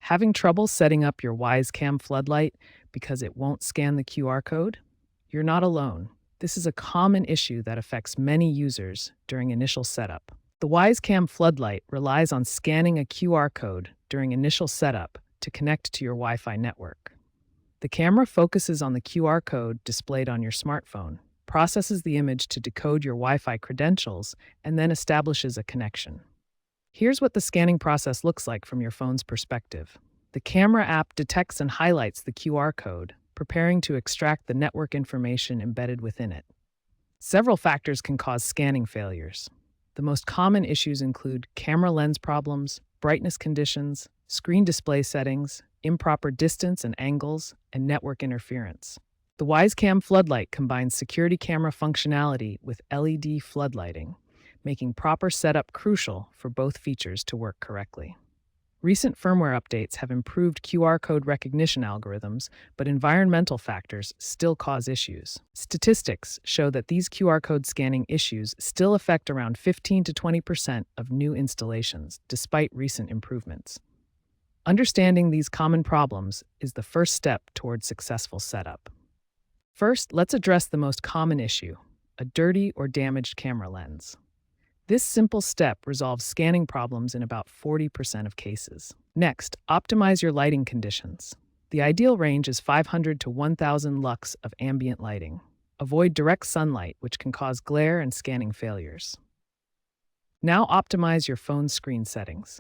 Having trouble setting up your Wyze Cam Floodlight because it won't scan the QR code? You're not alone. This is a common issue that affects many users during initial setup. The Wyze Cam Floodlight relies on scanning a QR code during initial setup to connect to your Wi-Fi network. The camera focuses on the QR code displayed on your smartphone, processes the image to decode your Wi-Fi credentials, and then establishes a connection. Here's what the scanning process looks like from your phone's perspective. The camera app detects and highlights the QR code, preparing to extract the network information embedded within it. Several factors can cause scanning failures. The most common issues include camera lens problems, brightness conditions, screen display settings, improper distance and angles, and network interference. The Wyze Cam Floodlight combines security camera functionality with LED floodlighting, making proper setup crucial for both features to work correctly. Recent firmware updates have improved QR code recognition algorithms, but environmental factors still cause issues. Statistics show that these QR code scanning issues still affect around 15 to 20% of new installations, despite recent improvements. Understanding these common problems is the first step toward successful setup. First, let's address the most common issue: a dirty or damaged camera lens. This simple step resolves scanning problems in about 40% of cases. Next, optimize your lighting conditions. The ideal range is 500 to 1000 lux of ambient lighting. Avoid direct sunlight, which can cause glare and scanning failures. Now optimize your phone's screen settings.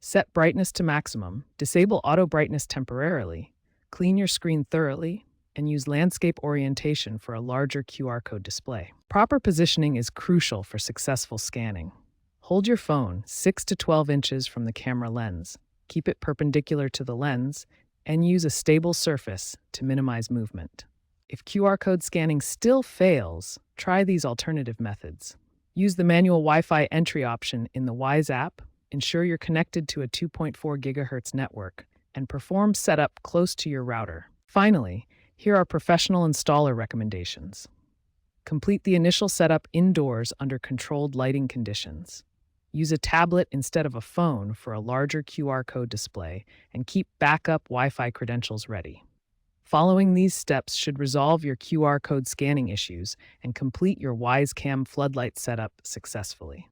Set brightness to maximum, disable auto brightness temporarily, clean your screen thoroughly, and use landscape orientation for a larger QR code display. Proper positioning is crucial for successful scanning. Hold your phone 6 to 12 inches from the camera lens, keep it perpendicular to the lens, and use a stable surface to minimize movement. If QR code scanning still fails, try these alternative methods. Use the manual Wi-Fi entry option in the Wyze app, ensure you're connected to a 2.4 GHz network, and perform setup close to your router. Finally, here are professional installer recommendations. Complete the initial setup indoors under controlled lighting conditions. Use a tablet instead of a phone for a larger QR code display, and keep backup Wi-Fi credentials ready. Following these steps should resolve your QR code scanning issues and complete your Wyze Cam Floodlight setup successfully.